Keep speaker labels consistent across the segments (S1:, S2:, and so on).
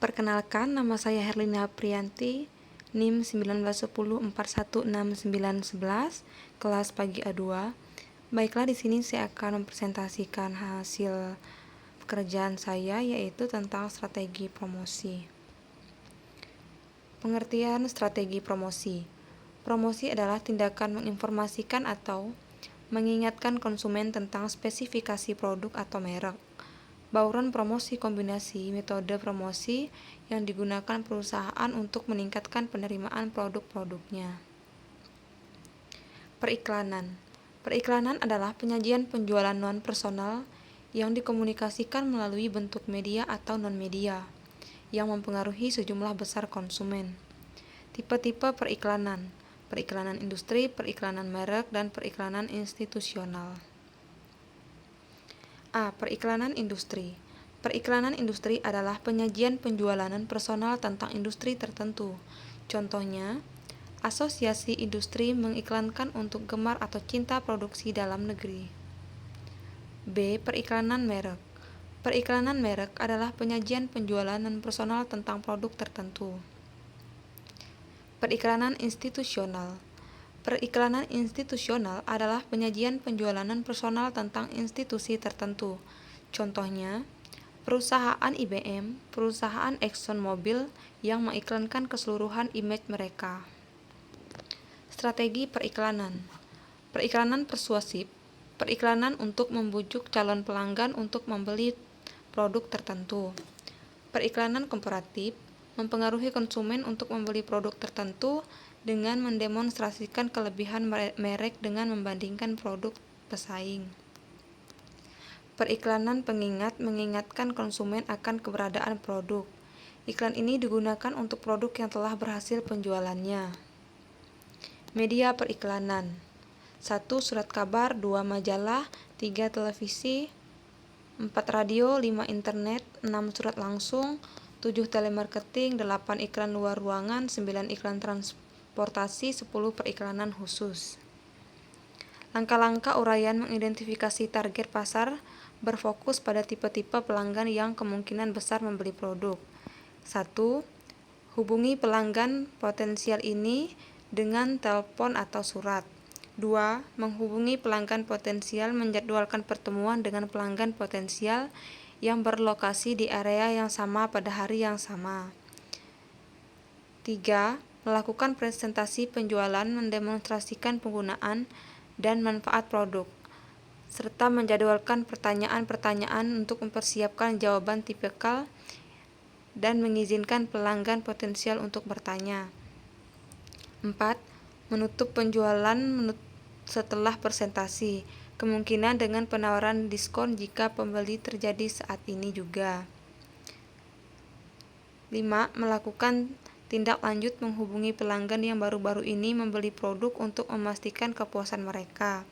S1: Perkenalkan, nama saya Herlina Priyanti, NIM 1910416911, kelas pagi A2. Baiklah, di sini saya akan mempresentasikan hasil pekerjaan saya, yaitu tentang strategi promosi. Pengertian strategi promosi. Promosi adalah tindakan menginformasikan atau mengingatkan konsumen tentang spesifikasi produk atau merek. Bauran promosi kombinasi metode promosi yang digunakan perusahaan untuk meningkatkan penerimaan produk-produknya. Periklanan. Periklanan adalah penyajian penjualan non-personal yang dikomunikasikan melalui bentuk media atau non-media yang mempengaruhi sejumlah besar konsumen. Tipe-tipe periklanan: periklanan industri, periklanan merek, dan periklanan institusional. A. Periklanan industri. Periklanan industri adalah penyajian penjualan personal tentang industri tertentu. Contohnya, asosiasi industri mengiklankan untuk gemar atau cinta produksi dalam negeri. B. Periklanan merek. Periklanan merek adalah penyajian penjualan personal tentang produk tertentu. Periklanan institusional. Periklanan institusional adalah penyajian penjualan personal tentang institusi tertentu. Contohnya, perusahaan IBM, perusahaan ExxonMobil yang mengiklankan keseluruhan image mereka. Strategi periklanan. Periklanan persuasif. Periklanan untuk membujuk calon pelanggan untuk membeli produk tertentu. Periklanan komparatif. Mempengaruhi konsumen untuk membeli produk tertentu dengan mendemonstrasikan kelebihan merek dengan membandingkan produk pesaing. Periklanan pengingat mengingatkan konsumen akan keberadaan produk. Iklan ini digunakan untuk produk yang telah berhasil penjualannya. Media periklanan. 1. Surat kabar, 2. Majalah, 3. Televisi, 4. Radio, 5. Internet, 6. Surat langsung, 7. Telemarketing, 8. Iklan luar ruangan, 9. Iklan transportasi, 10. Periklanan khusus. Langkah-langkah uraian mengidentifikasi target pasar berfokus pada tipe-tipe pelanggan yang kemungkinan besar membeli produk. 1. Hubungi pelanggan potensial ini dengan telepon atau surat. 2. Menghubungi pelanggan potensial menjadwalkan pertemuan dengan pelanggan potensial yang berlokasi di area yang sama pada hari yang sama. 3. Melakukan presentasi penjualan mendemonstrasikan penggunaan dan manfaat produk, serta menjadwalkan pertanyaan-pertanyaan untuk mempersiapkan jawaban tipikal dan mengizinkan pelanggan potensial untuk bertanya. 4. Menutup penjualan setelah presentasi, kemungkinan dengan penawaran diskon jika pembeli terjadi saat ini juga. 5. Melakukan tindak lanjut menghubungi pelanggan yang baru-baru ini membeli produk untuk memastikan kepuasan mereka.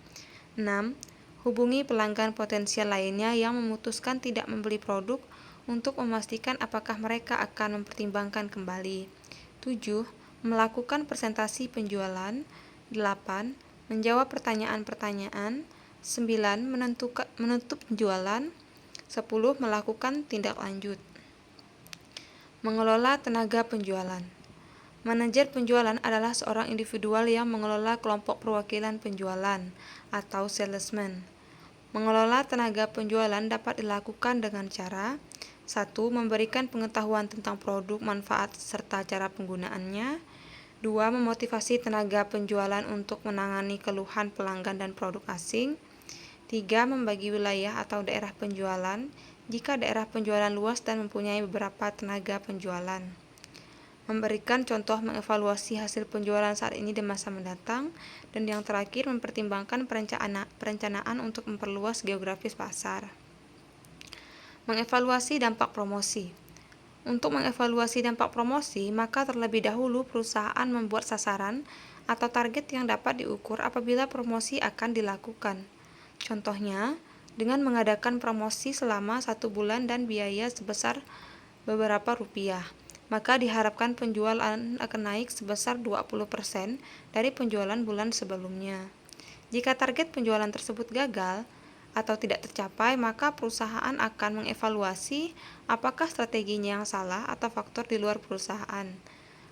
S1: 6. Hubungi pelanggan potensial lainnya yang memutuskan tidak membeli produk untuk memastikan apakah mereka akan mempertimbangkan kembali. 7. Melakukan presentasi penjualan. 8. Menjawab pertanyaan-pertanyaan. 9. Menutup penjualan. 10. Melakukan tindak lanjut. Mengelola tenaga penjualan. Manajer penjualan adalah seorang individual yang mengelola kelompok perwakilan penjualan atau salesman. Mengelola tenaga penjualan dapat dilakukan dengan cara: 1. Memberikan pengetahuan tentang produk, manfaat, serta cara penggunaannya. 2. Memotivasi tenaga penjualan untuk menangani keluhan pelanggan dan produk asing. 3. Membagi wilayah atau daerah penjualan jika daerah penjualan luas dan mempunyai beberapa tenaga penjualan. Memberikan contoh mengevaluasi hasil penjualan saat ini di masa mendatang. Dan yang terakhir, mempertimbangkan perencanaan untuk memperluas geografis pasar. Mengevaluasi dampak promosi. Untuk mengevaluasi dampak promosi, maka terlebih dahulu perusahaan membuat sasaran atau target yang dapat diukur apabila promosi akan dilakukan. Contohnya, dengan mengadakan promosi selama 1 bulan dan biaya sebesar beberapa rupiah, maka diharapkan penjualan akan naik sebesar 20% dari penjualan bulan sebelumnya. Jika target penjualan tersebut gagal, atau tidak tercapai, maka perusahaan akan mengevaluasi apakah strateginya yang salah atau faktor di luar perusahaan,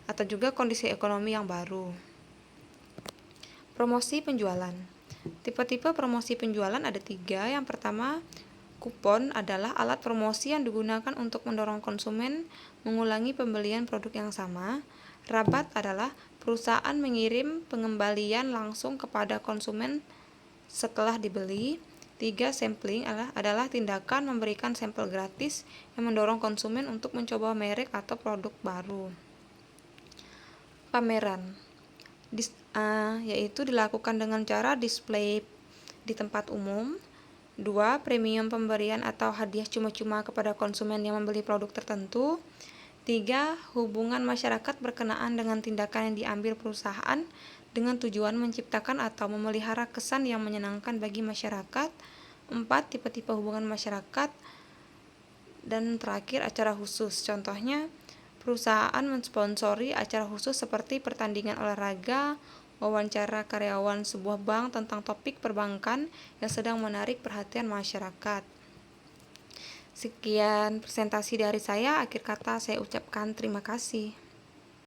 S1: atau juga kondisi ekonomi yang baru. Promosi penjualan. Tipe-tipe promosi penjualan ada 3. Yang pertama, kupon adalah alat promosi yang digunakan untuk mendorong konsumen mengulangi pembelian produk yang sama. Rabat adalah perusahaan mengirim pengembalian langsung kepada konsumen setelah dibeli. 3. Sampling adalah tindakan memberikan sampel gratis yang mendorong konsumen untuk mencoba merek atau produk baru. Pameran yaitu dilakukan dengan cara display di tempat umum. 2. Premium pemberian atau hadiah cuma-cuma kepada konsumen yang membeli produk tertentu. 3. Hubungan masyarakat berkenaan dengan tindakan yang diambil perusahaan dengan tujuan menciptakan atau memelihara kesan yang menyenangkan bagi masyarakat. 4. Tipe-tipe hubungan masyarakat. Dan terakhir, acara khusus. Contohnya, perusahaan mensponsori acara khusus seperti pertandingan olahraga, wawancara karyawan sebuah bank tentang topik perbankan yang sedang menarik perhatian masyarakat. Sekian presentasi dari saya. Akhir kata saya ucapkan terima kasih.